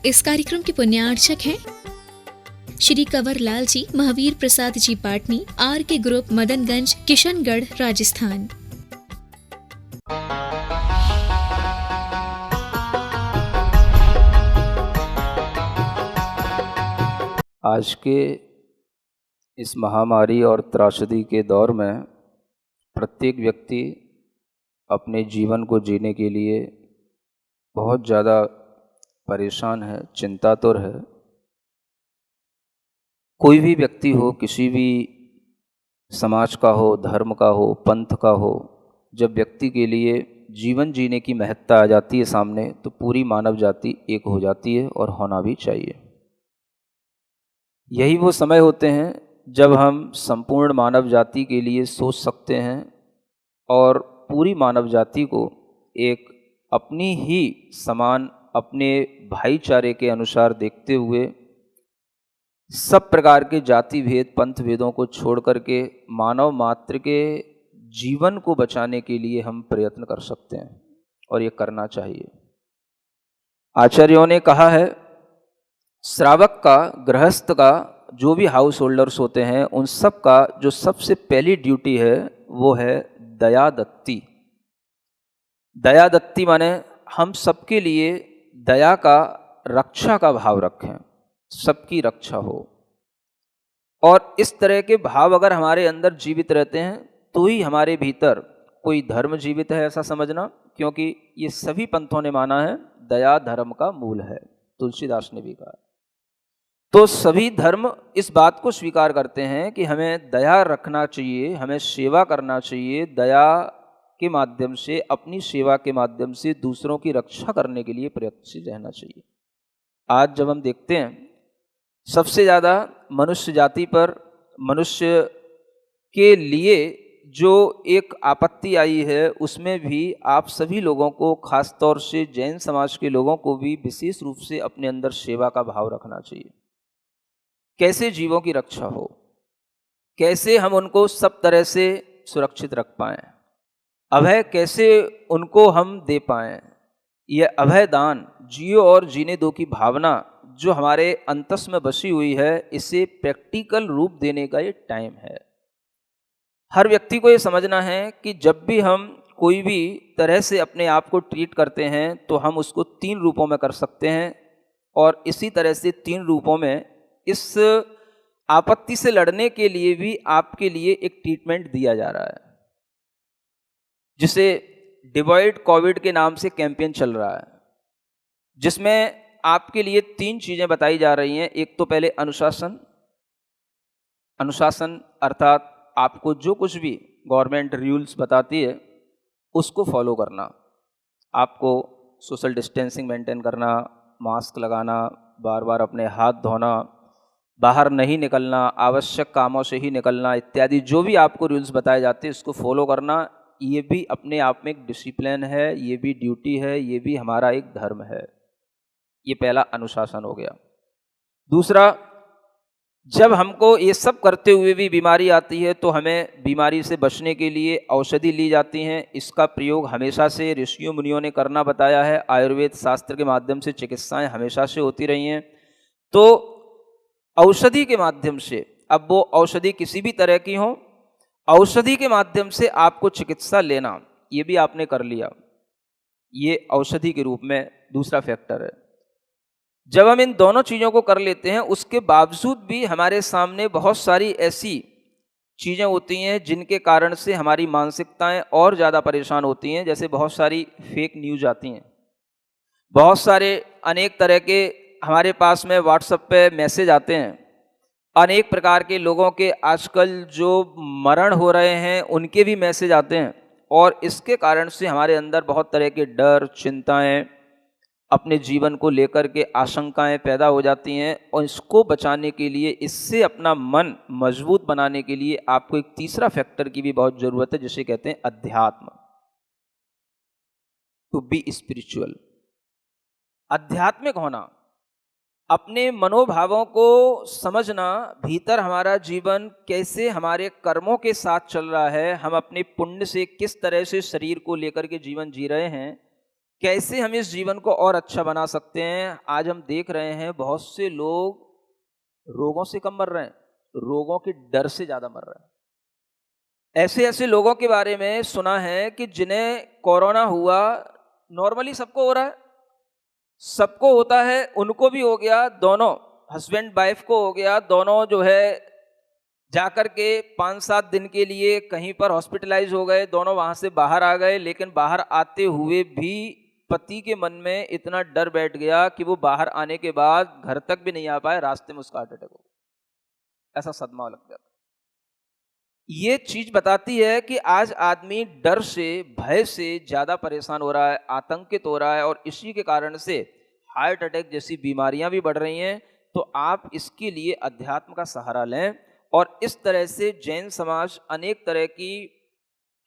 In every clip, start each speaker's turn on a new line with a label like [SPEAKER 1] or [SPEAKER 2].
[SPEAKER 1] इस कार्यक्रम के पुण्यार्चक हैं श्री कंवर लाल जी, महावीर प्रसाद जी पाटनी, आर के ग्रुप, मदनगंज, किशनगढ़, राजस्थान।
[SPEAKER 2] आज के इस महामारी और त्रासदी के दौर में प्रत्येक व्यक्ति अपने जीवन को जीने के लिए बहुत ज़्यादा परेशान है, चिंतातुर है। कोई भी व्यक्ति हो, किसी भी समाज का हो, धर्म का हो, पंथ का हो, जब व्यक्ति के लिए जीवन जीने की महत्ता आ जाती है सामने, तो पूरी मानव जाति एक हो जाती है और होना भी चाहिए। यही वो समय होते हैं जब हम संपूर्ण मानव जाति के लिए सोच सकते हैं और पूरी मानव जाति को एक अपनी ही समान, अपने भाईचारे के अनुसार देखते हुए सब प्रकार के जाति भेद, पंथ भेदों को छोड़ करके मानव मात्र के जीवन को बचाने के लिए हम प्रयत्न कर सकते हैं, और ये करना चाहिए। आचार्यों ने कहा है, श्रावक का, गृहस्थ का, जो भी हाउस होल्डर्स होते हैं, उन सब का जो सबसे पहली ड्यूटी है वो है दया दत्ती। दया दत्ती माने हम सबके लिए दया का, रक्षा का भाव रखें, सबकी रक्षा हो। और इस तरह के भाव अगर हमारे अंदर जीवित रहते हैं तो ही हमारे भीतर कोई धर्म जीवित है, ऐसा समझना, क्योंकि ये सभी पंथों ने माना है दया धर्म का मूल है। तुलसीदास ने भी कहा। तो सभी धर्म इस बात को स्वीकार करते हैं कि हमें दया रखना चाहिए, हमें सेवा करना चाहिए, दया के माध्यम से, अपनी सेवा के माध्यम से दूसरों की रक्षा करने के लिए प्रयत्नशील रहना चाहिए। आज जब हम देखते हैं सबसे ज़्यादा मनुष्य जाति पर, मनुष्य के लिए जो एक आपत्ति आई है, उसमें भी आप सभी लोगों को, खास तौर से जैन समाज के लोगों को भी विशेष रूप से अपने अंदर सेवा का भाव रखना चाहिए। कैसे जीवों की रक्षा हो, कैसे हम उनको सब तरह से सुरक्षित रख पाएं, अभय कैसे उनको हम दे पाएं। यह अभय दान, जियो और जीने दो की भावना जो हमारे अंतस में बसी हुई है, इसे प्रैक्टिकल रूप देने का ये टाइम है। हर व्यक्ति को ये समझना है कि जब भी हम कोई भी तरह से अपने आप को ट्रीट करते हैं तो हम उसको 3 रूपों में कर सकते हैं, और इसी तरह से 3 रूपों में इस आपत्ति से लड़ने के लिए भी आपके लिए एक ट्रीटमेंट दिया जा रहा है, जिसे डिवॉइड कोविड के नाम से कैंपेन चल रहा है, जिसमें आपके लिए 3 चीज़ें बताई जा रही हैं। एक तो पहले अनुशासन। अनुशासन अर्थात आपको जो कुछ भी गवर्नमेंट रूल्स बताती है उसको फॉलो करना, आपको सोशल डिस्टेंसिंग मेंटेन करना, मास्क लगाना, बार बार अपने हाथ धोना, बाहर नहीं निकलना, आवश्यक कामों से ही निकलना, इत्यादि जो भी आपको रूल्स बताए जाते हैं उसको फॉलो करना। ये भी अपने आप में एक डिसिप्लिन है, ये भी ड्यूटी है, ये भी हमारा एक धर्म है। ये पहला अनुशासन हो गया। दूसरा, जब हमको ये सब करते हुए भी बीमारी आती है तो हमें बीमारी से बचने के लिए औषधि ली जाती हैं। इसका प्रयोग हमेशा से ऋषियों मुनियों ने करना बताया है। आयुर्वेद शास्त्र के माध्यम से चिकित्साएं हमेशा से होती रही हैं। तो औषधि के माध्यम से, अब वो औषधि किसी भी तरह की हो, औषधि के माध्यम से आपको चिकित्सा लेना, ये भी आपने कर लिया, ये औषधि के रूप में दूसरा फैक्टर है। जब हम इन दोनों चीज़ों को कर लेते हैं, उसके बावजूद भी हमारे सामने बहुत सारी ऐसी चीज़ें होती हैं जिनके कारण से हमारी मानसिकताएं और ज़्यादा परेशान होती हैं। जैसे बहुत सारी फेक न्यूज़ आती हैं, बहुत सारे अनेक तरह के हमारे पास में व्हाट्सएप पे मैसेज आते हैं, अनेक प्रकार के लोगों के आजकल जो मरण हो रहे हैं उनके भी मैसेज आते हैं, और इसके कारण से हमारे अंदर बहुत तरह के डर, चिंताएं, अपने जीवन को लेकर के आशंकाएं पैदा हो जाती हैं। और इसको बचाने के लिए, इससे अपना मन मजबूत बनाने के लिए आपको एक तीसरा फैक्टर की भी बहुत ज़रूरत है, जिसे कहते हैं अध्यात्म, टू बी स्पिरिचुअल। आध्यात्मिक होना, अपने मनोभावों को समझना, भीतर हमारा जीवन कैसे हमारे कर्मों के साथ चल रहा है, हम अपने पुण्य से किस तरह से शरीर को लेकर के जीवन जी रहे हैं, कैसे हम इस जीवन को और अच्छा बना सकते हैं। आज हम देख रहे हैं बहुत से लोग रोगों से कम मर रहे हैं, रोगों के डर से ज़्यादा मर रहे हैं। ऐसे ऐसे लोगों के बारे में सुना है कि जिन्हें कोरोना हुआ, नॉर्मली सबको हो रहा है, सबको होता है, उनको भी हो गया, दोनों हस्बैंड वाइफ को हो गया, दोनों जो है जाकर के 5-7 दिन के लिए कहीं पर हॉस्पिटलाइज हो गए, दोनों वहां से बाहर आ गए, लेकिन बाहर आते हुए भी पति के मन में इतना डर बैठ गया कि वो बाहर आने के बाद घर तक भी नहीं आ पाए, रास्ते में उसका हार्ट अटैक हो गया। ऐसा सदमा लग गया। ये चीज बताती है कि आज आदमी डर से, भय से ज्यादा परेशान हो रहा है, आतंकित हो रहा है, और इसी के कारण से हार्ट अटैक जैसी बीमारियां भी बढ़ रही हैं। तो आप इसके लिए अध्यात्म का सहारा लें, और इस तरह से जैन समाज अनेक तरह की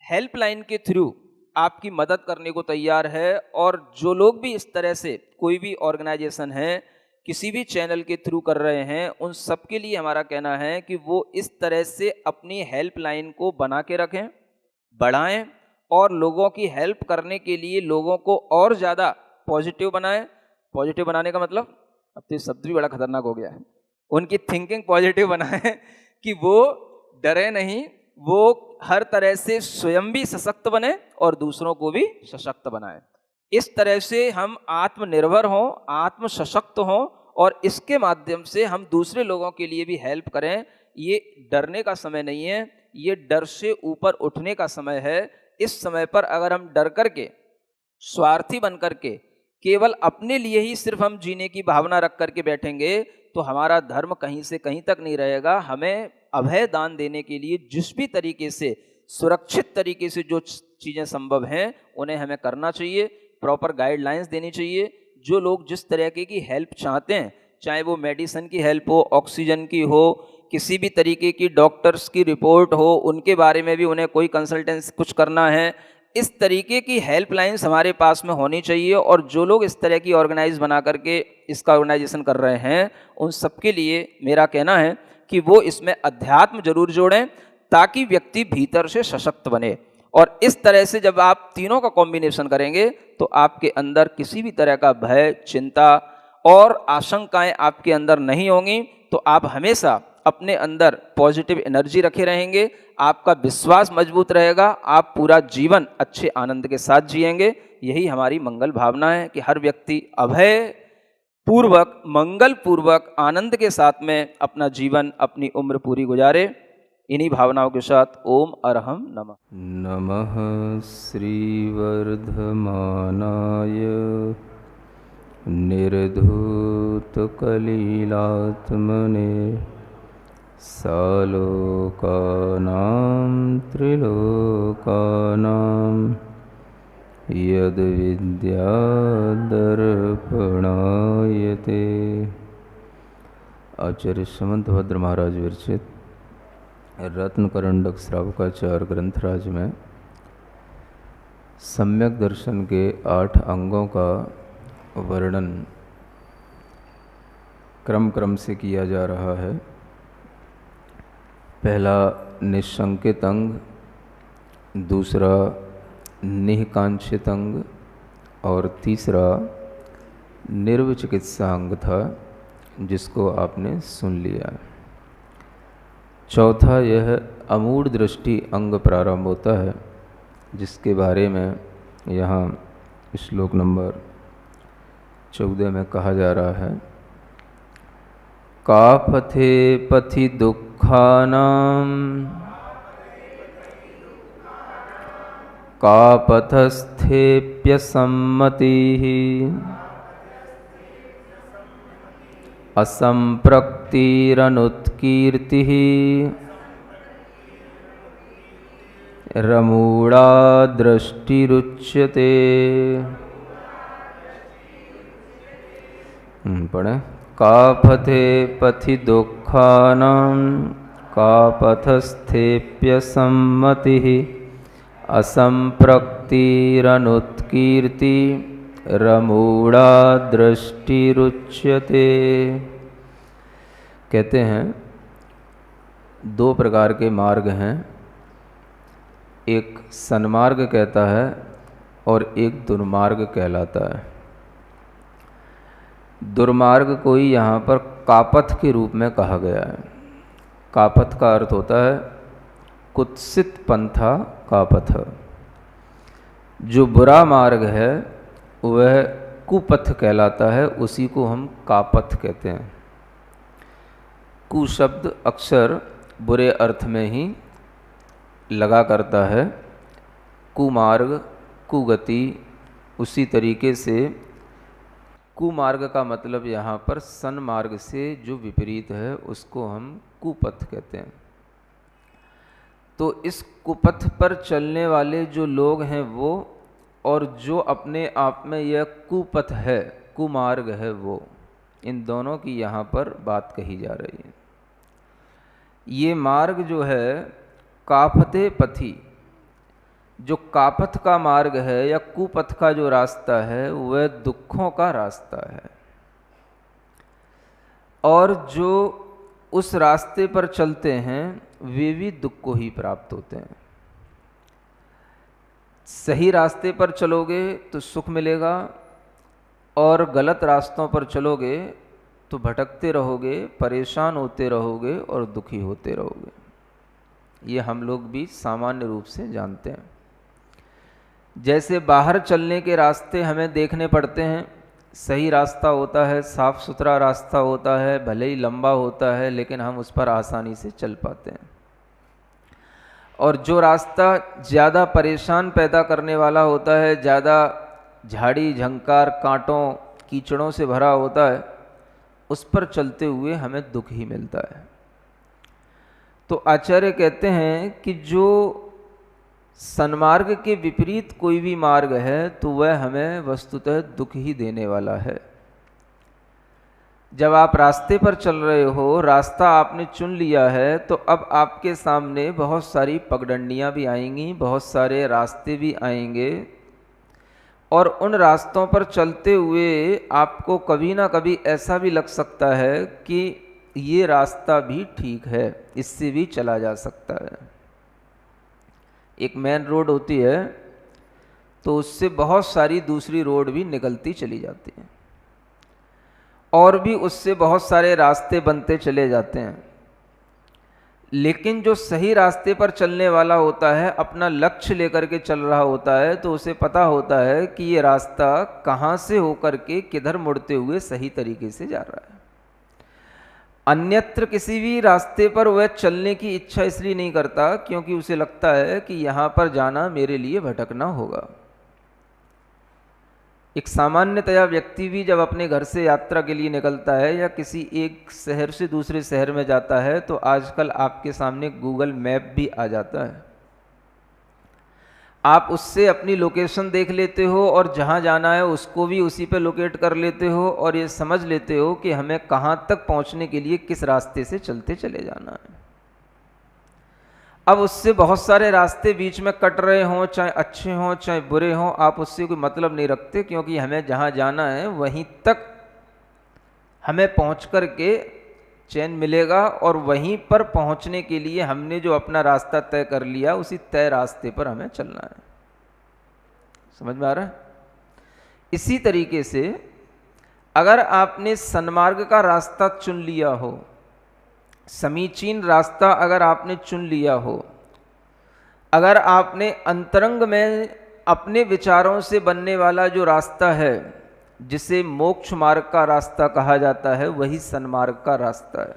[SPEAKER 2] हेल्पलाइन के थ्रू आपकी मदद करने को तैयार है। और जो लोग भी इस तरह से कोई भी ऑर्गेनाइजेशन है, किसी भी चैनल के थ्रू कर रहे हैं, उन सब के लिए हमारा कहना है कि वो इस तरह से अपनी हेल्पलाइन को बना के रखें, बढ़ाएं, और लोगों की हेल्प करने के लिए लोगों को और ज़्यादा पॉजिटिव बनाएं। पॉजिटिव बनाने का मतलब, अब तो शब्द भी बड़ा खतरनाक हो गया है, उनकी थिंकिंग पॉजिटिव बनाएं कि वो डरे नहीं, वो हर तरह से स्वयं भी सशक्त बने और दूसरों को भी सशक्त बनाएं। इस तरह से हम आत्मनिर्भर हों, आत्म सशक्त हों, और इसके माध्यम से हम दूसरे लोगों के लिए भी हेल्प करें। ये डरने का समय नहीं है, ये डर से ऊपर उठने का समय है। इस समय पर अगर हम डर करके, स्वार्थी बन करके, केवल अपने लिए ही सिर्फ हम जीने की भावना रख करके बैठेंगे, तो हमारा धर्म कहीं से कहीं तक नहीं रहेगा। हमें अभय दान देने के लिए जिस भी तरीके से, सुरक्षित तरीके से जो चीज़ें संभव हैं, उन्हें हमें करना चाहिए। प्रॉपर गाइडलाइंस देनी चाहिए। जो लोग जिस तरह की हेल्प चाहते हैं, चाहे वो मेडिसिन की हेल्प हो, ऑक्सीजन की हो, किसी भी तरीके की डॉक्टर्स की रिपोर्ट हो, उनके बारे में भी उन्हें कोई कंसल्टेंसी कुछ करना है, इस तरीके की हेल्पलाइंस हमारे पास में होनी चाहिए। और जो लोग इस तरह की ऑर्गेनाइज बना करके इसका ऑर्गेनाइजेशन कर रहे हैं, उन सबके लिए मेरा कहना है कि वो इसमें अध्यात्म जरूर जोड़ें, ताकि व्यक्ति भीतर से सशक्त बने। और इस तरह से जब आप तीनों का कॉम्बिनेशन करेंगे, तो आपके अंदर किसी भी तरह का भय, चिंता और आशंकाएं आपके अंदर नहीं होंगी। तो आप हमेशा अपने अंदर पॉजिटिव एनर्जी रखे रहेंगे, आपका विश्वास मजबूत रहेगा, आप पूरा जीवन अच्छे आनंद के साथ जिएंगे। यही हमारी मंगल भावना है कि हर व्यक्ति अभय पूर्वक, मंगल पूर्वक, आनंद के साथ में अपना जीवन, अपनी उम्र पूरी गुजारे। इन्हीं भावनाओं के साथ ओम अरहम नमः।
[SPEAKER 3] नमः श्रीवर्धमानाय निर्धूतकलिलात्मने सालोकानां त्रिलोकानां यद्विद्यादर्पणायते। आचार्य समंत भद्र महाराज विरचित रत्नकरंडक श्रावकाचार्य ग्रंथराज में सम्यक दर्शन के 8 अंगों का वर्णन क्रम से किया जा रहा है। पहला निशंकित अंग, दूसरा निःकांक्षित अंग, और तीसरा निर्विचिकित्सा अंग था, जिसको आपने सुन लिया। चौथा यह अमूढ़ दृष्टि अंग प्रारंभ होता है, जिसके बारे में यहाँ श्लोक नंबर 14 में कहा जा रहा है। का पथे पथि दुःखानां का पथस्थेप्यसम्मतिः असंप्रक्तिरनुत्कीर्तिः रमूढा दृष्टिरुच्यते। पढ़ें। का पथे पथि दुःखानां का पथस्थेप्यसम्मतिः असंप्रक्तिरनुत्कीर्ति रमूढा दृष्टिरुच्यते। कहते हैं 2 प्रकार के मार्ग हैं। एक सन्मार्ग कहता है और एक दुर्मार्ग कहलाता है। दुर्मार्ग को ही यहाँ पर कापथ के रूप में कहा गया है। कापथ का अर्थ होता है कुत्सित पंथा कापथ। जो बुरा मार्ग है वह कुपथ कहलाता है, उसी को हम कापथ कहते हैं। कु शब्द अक्सर बुरे अर्थ में ही लगा करता है। कुमार्ग, कुगति, उसी तरीके से कुमार्ग का मतलब यहाँ पर सन्मार्ग से जो विपरीत है उसको हम कुपथ कहते हैं। तो इस कुपथ पर चलने वाले जो लोग हैं वो, और जो अपने आप में यह कुपथ है, कुमार्ग है वो, इन दोनों की यहाँ पर बात कही जा रही है। ये मार्ग जो है कापथे पथी, जो कापथ का मार्ग है या कुपथ का जो रास्ता है वह दुखों का रास्ता है, और जो उस रास्ते पर चलते हैं वे भी दुख को ही प्राप्त होते हैं। सही रास्ते पर चलोगे तो सुख मिलेगा, और गलत रास्तों पर चलोगे तो भटकते रहोगे, परेशान होते रहोगे और दुखी होते रहोगे। ये हम लोग भी सामान्य रूप से जानते हैं। जैसे बाहर चलने के रास्ते हमें देखने पड़ते हैं, सही रास्ता होता है, साफ सुथरा रास्ता होता है, भले ही लंबा होता है लेकिन हम उस पर आसानी से चल पाते हैं। और जो रास्ता ज़्यादा परेशान पैदा करने वाला होता है, ज़्यादा झाड़ी झंकार कांटों कीचड़ों से भरा होता है, उस पर चलते हुए हमें दुख ही मिलता है। तो आचार्य कहते हैं कि जो सन्मार्ग के विपरीत कोई भी मार्ग है तो वह हमें वस्तुतः दुख ही देने वाला है। जब आप रास्ते पर चल रहे हो, रास्ता आपने चुन लिया है, तो अब आपके सामने बहुत सारी पगडंडियां भी आएंगी, बहुत सारे रास्ते भी आएंगे, और उन रास्तों पर चलते हुए आपको कभी ना कभी ऐसा भी लग सकता है कि ये रास्ता भी ठीक है, इससे भी चला जा सकता है। एक मेन रोड होती है तो उससे बहुत सारी दूसरी रोड भी निकलती चली जाती हैं, और भी उससे बहुत सारे रास्ते बनते चले जाते हैं। लेकिन जो सही रास्ते पर चलने वाला होता है, अपना लक्ष्य लेकर के चल रहा होता है, तो उसे पता होता है कि ये रास्ता कहाँ से होकर के किधर मुड़ते हुए सही तरीके से जा रहा है। अन्यत्र किसी भी रास्ते पर वह चलने की इच्छा इसलिए नहीं करता क्योंकि उसे लगता है कि यहाँ पर जाना मेरे लिए भटकना होगा। एक सामान्यतया व्यक्ति भी जब अपने घर से यात्रा के लिए निकलता है या किसी एक शहर से दूसरे शहर में जाता है, तो आजकल आपके सामने गूगल मैप भी आ जाता है। आप उससे अपनी लोकेशन देख लेते हो और जहाँ जाना है उसको भी उसी पे लोकेट कर लेते हो, और ये समझ लेते हो कि हमें कहाँ तक पहुँचने के लिए किस रास्ते से चलते चले जाना है। अब उससे बहुत सारे रास्ते बीच में कट रहे हों, चाहे अच्छे हों चाहे बुरे हों, आप उससे कोई मतलब नहीं रखते, क्योंकि हमें जहाँ जाना है वहीं तक हमें पहुँच कर के चैन मिलेगा, और वहीं पर पहुँचने के लिए हमने जो अपना रास्ता तय कर लिया उसी तय रास्ते पर हमें चलना है। समझ में आ रहा है? इसी तरीके से अगर आपने सन्मार्ग का रास्ता चुन लिया हो, समीचीन रास्ता अगर आपने चुन लिया हो, अगर आपने अंतरंग में अपने विचारों से बनने वाला जो रास्ता है जिसे मोक्ष मार्ग का रास्ता कहा जाता है, वही सन्मार्ग का रास्ता है,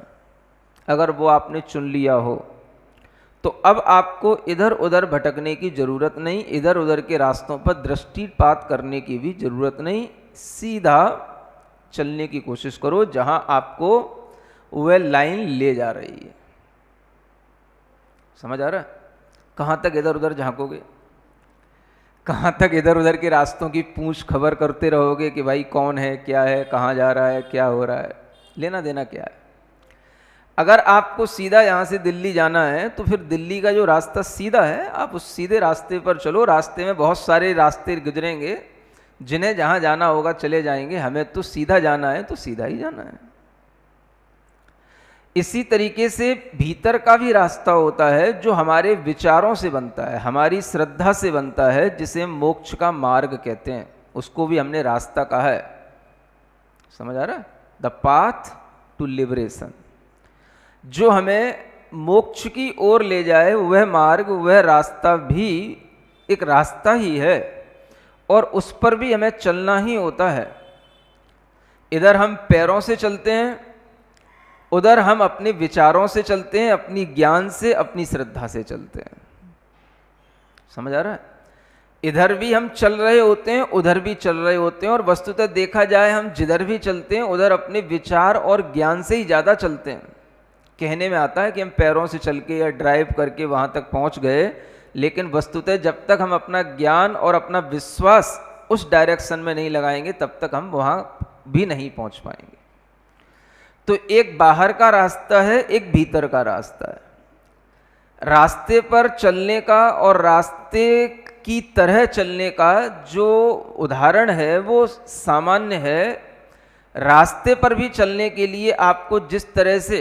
[SPEAKER 3] अगर वो आपने चुन लिया हो, तो अब आपको इधर उधर भटकने की ज़रूरत नहीं, इधर उधर के रास्तों पर दृष्टिपात करने की भी ज़रूरत नहीं। सीधा चलने की कोशिश करो जहां आपको वह लाइन ले जा रही है। समझ आ रहा है? कहाँ तक इधर उधर झांकोगे, कहाँ तक इधर उधर के रास्तों की पूछ खबर करते रहोगे कि भाई कौन है, क्या है, कहाँ जा रहा है, क्या हो रहा है, लेना देना क्या है। अगर आपको सीधा यहाँ से दिल्ली जाना है तो फिर दिल्ली का जो रास्ता सीधा है, आप उस सीधे रास्ते पर चलो। रास्ते में बहुत सारे रास्ते गुजरेंगे, जिन्हें जहाँ जाना होगा चले जाएंगे, हमें तो सीधा जाना है तो सीधा ही जाना है। इसी तरीके से भीतर का भी रास्ता होता है जो हमारे विचारों से बनता है, हमारी श्रद्धा से बनता है, जिसे मोक्ष का मार्ग कहते हैं। उसको भी हमने रास्ता कहा है। समझ आ रहा है? द पाथ टू लिबरेशन, जो हमें मोक्ष की ओर ले जाए, वह मार्ग, वह रास्ता भी एक रास्ता ही है, और उस पर भी हमें चलना ही होता है। इधर हम पैरों से चलते हैं, उधर हम अपने विचारों से चलते हैं, अपनी ज्ञान से, अपनी श्रद्धा से चलते हैं। समझ आ रहा है? इधर भी हम चल रहे होते हैं, उधर भी चल रहे होते हैं, और वस्तुतः देखा जाए हम जिधर भी चलते हैं उधर अपने विचार और ज्ञान से ही ज़्यादा चलते हैं। कहने में आता है कि हम पैरों से चल के या ड्राइव करके वहाँ तक पहुँच गए, लेकिन वस्तुतः जब तक हम अपना ज्ञान और अपना विश्वास उस डायरेक्शन में नहीं लगाएंगे तब तक हम वहाँ भी नहीं पहुँच पाएंगे। तो एक बाहर का रास्ता है, एक भीतर का रास्ता है। रास्ते पर चलने का और रास्ते की तरह चलने का जो उदाहरण है वो सामान्य है। रास्ते पर भी चलने के लिए आपको जिस तरह से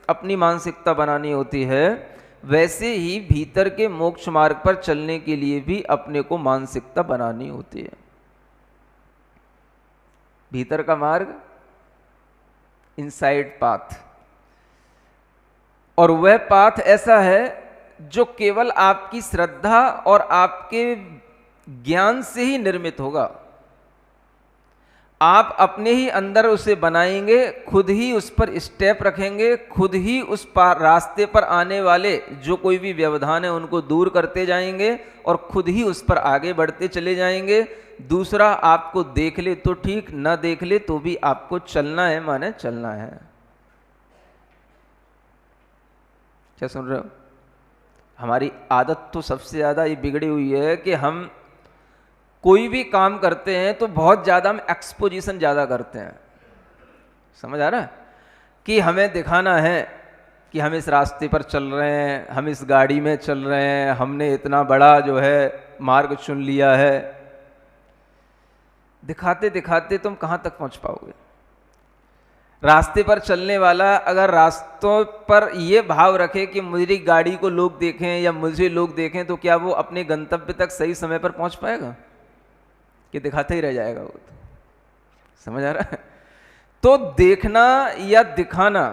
[SPEAKER 3] अपनी मानसिकता बनानी होती है, वैसे ही भीतर के मोक्ष मार्ग पर चलने के लिए भी अपने को मानसिकता बनानी होती है। भीतर का मार्ग, इनसाइड पाथ, और वह पाथ ऐसा है जो केवल आपकी श्रद्धा और आपके ज्ञान से ही निर्मित होगा। आप अपने ही अंदर उसे बनाएंगे, खुद ही उस पर स्टेप रखेंगे, खुद ही उस रास्ते पर आने वाले जो कोई भी व्यवधान है उनको दूर करते जाएंगे और खुद ही उस पर आगे बढ़ते चले जाएंगे। दूसरा आपको देख ले तो ठीक, न देख ले तो भी आपको चलना है, माने चलना है। क्या सुन रहे हो? हमारी आदत तो सबसे ज़्यादा ये बिगड़ी हुई है कि हम कोई भी काम करते हैं तो बहुत ज़्यादा हम एक्सपोजिशन ज़्यादा करते हैं। समझ आ रहा है? कि हमें दिखाना है कि हम इस रास्ते पर चल रहे हैं, हम इस गाड़ी में चल रहे हैं, हमने इतना बड़ा जो है मार्ग चुन लिया है। दिखाते दिखाते तुम कहाँ तक पहुँच पाओगे? रास्ते पर चलने वाला अगर रास्तों पर ये भाव रखे कि मेरी गाड़ी को लोग देखें या मुझे लोग देखें, तो क्या वो अपने गंतव्य तक सही समय पर पहुँच पाएगा? कि दिखाते ही रह जाएगा वो तो। समझ आ रहा है? तो देखना या दिखाना,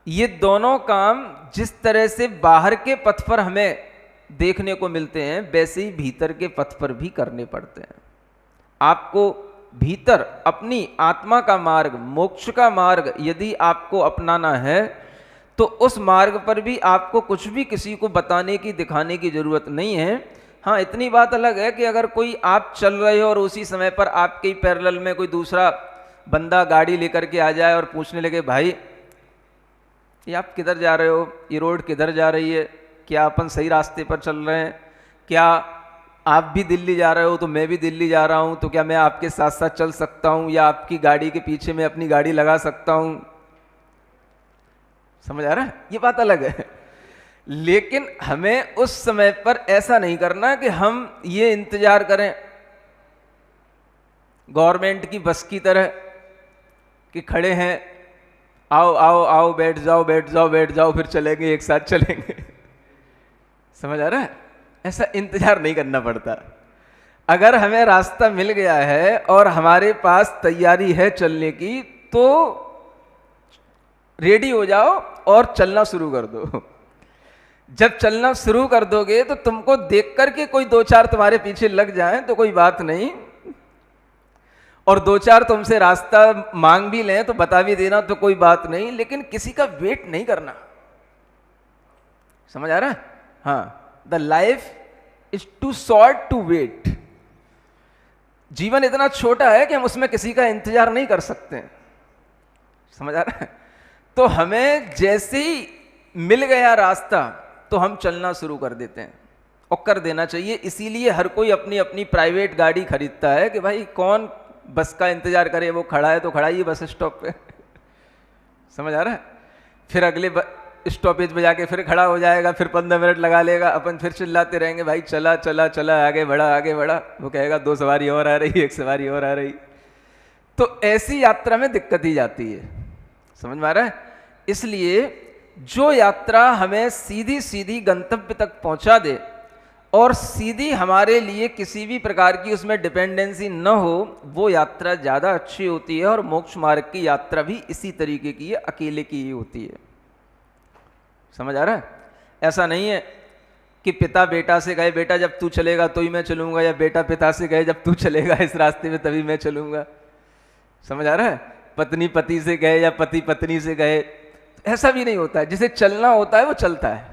[SPEAKER 3] ये दोनों काम जिस तरह से बाहर के पथ पर हमें देखने को मिलते हैं, वैसे ही भीतर के पथ पर भी करने पड़ते हैं। आपको भीतर अपनी आत्मा का मार्ग, मोक्ष का मार्ग यदि आपको अपनाना है, तो उस मार्ग पर भी आपको कुछ भी किसी को बताने की, दिखाने की जरूरत नहीं है। हाँ, इतनी बात अलग है कि अगर कोई आप चल रहे हो और उसी समय पर आपके ही पैरेलल में कोई दूसरा बंदा गाड़ी लेकर के आ जाए और पूछने लगे, भाई ये आप किधर जा रहे हो, ये रोड किधर जा रही है, क्या अपन सही रास्ते पर चल रहे हैं, क्या आप भी दिल्ली जा रहे हो तो मैं भी दिल्ली जा रहा हूँ, तो क्या मैं आपके साथ साथ चल सकता हूँ या आपकी गाड़ी के पीछे मैं अपनी गाड़ी लगा सकता हूँ? समझ आ रहा है? ये बात अलग है। लेकिन हमें उस समय पर ऐसा नहीं करना कि हम ये इंतजार करें गवर्नमेंट की बस की तरह कि खड़े हैं, आओ आओ आओ, बैठ जाओ बैठ जाओ बैठ जाओ, फिर चलेंगे, एक साथ चलेंगे। समझ आ रहा है? ऐसा इंतजार नहीं करना पड़ता। अगर हमें रास्ता मिल गया है और हमारे पास तैयारी है चलने की, तो रेडी हो जाओ और चलना शुरू कर दो। जब चलना शुरू कर दोगे तो तुमको देख करके कोई दो चार तुम्हारे पीछे लग जाए तो कोई बात नहीं, और दो चार तुमसे रास्ता मांग भी लें तो बता भी देना तो कोई बात नहीं, लेकिन किसी का वेट नहीं करना। समझ आ रहा है? हाँ, the life is too short to wait. जीवन इतना छोटा है कि हम उसमें किसी का इंतजार नहीं कर सकते। समझ आ रहा है? तो हमें जैसे ही मिल गया रास्ता तो हम चलना शुरू कर देते हैं और कर देना चाहिए। इसीलिए हर कोई अपनी अपनी प्राइवेट गाड़ी खरीदता है कि भाई कौन बस का इंतजार करे, वो खड़ा है तो खड़ा ही बस स्टॉप पे। समझ आ रहा है? फिर अगले स्टॉपेज पे जाके फिर खड़ा हो जाएगा, फिर 15 मिनट लगा लेगा, अपन फिर चिल्लाते रहेंगे, भाई चला चला चला, आगे बढ़ा आगे बढ़ा। वो कहेगा 2 सवारी और आ रही, 1 सवारी और आ रही। तो ऐसी यात्रा में दिक्कत ही जाती है। समझ में आ रहा है?
[SPEAKER 2] इसलिए जो यात्रा हमें सीधी सीधी गंतव्य तक पहुंचा दे और सीधी हमारे लिए किसी भी प्रकार की उसमें डिपेंडेंसी न हो, वो यात्रा ज़्यादा अच्छी होती है। और मोक्ष मार्ग की यात्रा भी इसी तरीके की है, अकेले की ही होती है। समझ आ रहा है? ऐसा नहीं है कि पिता बेटा से कहे बेटा जब तू चलेगा तो ही मैं चलूंगा, या बेटा पिता से कहे जब तू चलेगा इस रास्ते में तभी मैं चलूंगा। समझ आ रहा है? पत्नी पति से कहे या पति पत्नी से कहे, ऐसा भी नहीं होता है। जिसे चलना होता है वो चलता है,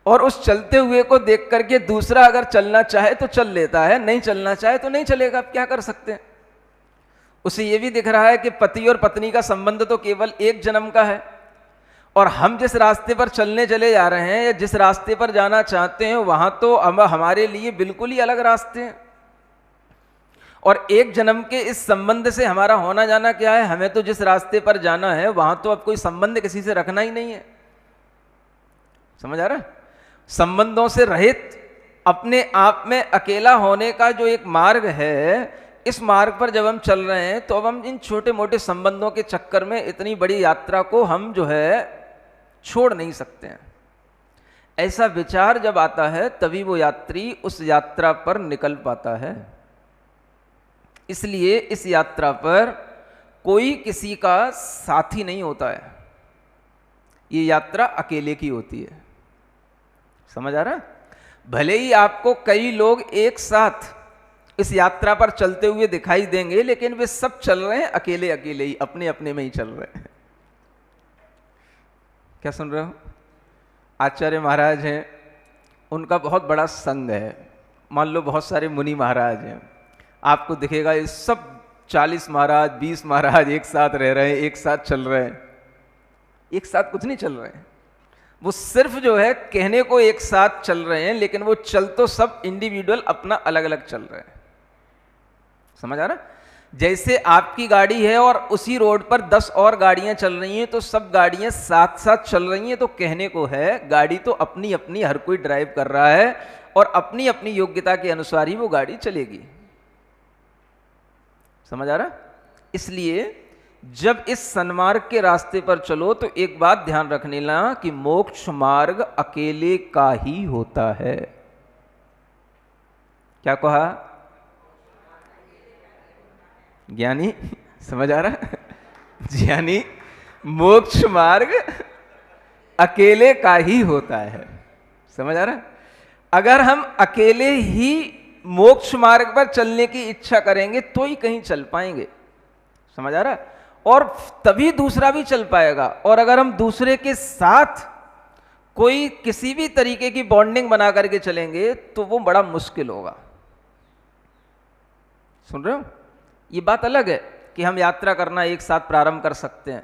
[SPEAKER 2] और उस चलते हुए को देख करके दूसरा अगर चलना चाहे तो चल लेता है, नहीं चलना चाहे तो नहीं चलेगा। आप क्या कर सकते हैं? उसे ये भी दिख रहा है कि पति और पत्नी का संबंध तो केवल एक जन्म का है, और हम जिस रास्ते पर चलने चले जा रहे हैं या जिस रास्ते पर जाना चाहते हैं वहां तो हमारे लिए बिल्कुल ही अलग रास्ते हैं। और एक जन्म के इस संबंध से हमारा होना जाना क्या है? हमें तो जिस रास्ते पर जाना है वहां तो अब कोई संबंध किसी से रखना ही नहीं है। समझ आ रहा है? संबंधों से रहित अपने आप में अकेला होने का जो एक मार्ग है, इस मार्ग पर जब हम चल रहे हैं तो अब हम इन छोटे मोटे संबंधों के चक्कर में इतनी बड़ी यात्रा को हम जो है छोड़ नहीं सकते हैं। ऐसा विचार जब आता है तभी वो यात्री उस यात्रा पर निकल पाता है। इसलिए इस यात्रा पर कोई किसी का साथी नहीं होता है, ये यात्रा अकेले की होती है। समझ आ रहा है? भले ही आपको कई लोग एक साथ इस यात्रा पर चलते हुए दिखाई देंगे, लेकिन वे सब चल रहे हैं अकेले अकेले ही, अपने अपने में ही चल रहे हैं। क्या सुन रहे हो? आचार्य महाराज हैं, उनका बहुत बड़ा संघ है। मान लो बहुत सारे मुनि महाराज हैं, आपको दिखेगा ये सब 40 महाराज 20 महाराज एक साथ रह रहे हैं, एक साथ चल रहे हैं। एक साथ कुछ नहीं चल रहे हैं, वो सिर्फ जो है कहने को एक साथ चल रहे हैं, लेकिन वो चल तो सब इंडिविजुअल अपना अलग अलग चल रहे हैं। समझ आ रहा? जैसे आपकी गाड़ी है और उसी रोड पर 10 और गाड़ियां चल रही हैं, तो सब गाड़ियां साथ साथ चल रही हैं, तो कहने को है गाड़ी तो अपनी अपनी हर कोई ड्राइव कर रहा है और अपनी अपनी योग्यता के अनुसार ही वो गाड़ी चलेगी। समझ आ रहा? इसलिए जब इस सन्मार्ग के रास्ते पर चलो तो एक बात ध्यान रखने ला कि मोक्ष मार्ग अकेले का ही होता है। क्या कहा? ज्ञानी समझ आ रहा? ज्ञानी मोक्ष मार्ग अकेले का ही होता है। समझ आ रहा? अगर हम अकेले ही मोक्ष मार्ग पर चलने की इच्छा करेंगे तो ही कहीं चल पाएंगे। समझ आ रहा? और तभी दूसरा भी चल पाएगा। और अगर हम दूसरे के साथ कोई किसी भी तरीके की बॉन्डिंग बना करके चलेंगे तो वो बड़ा मुश्किल होगा। सुन रहे हो? ये बात अलग है कि हम यात्रा करना एक साथ प्रारंभ कर सकते हैं,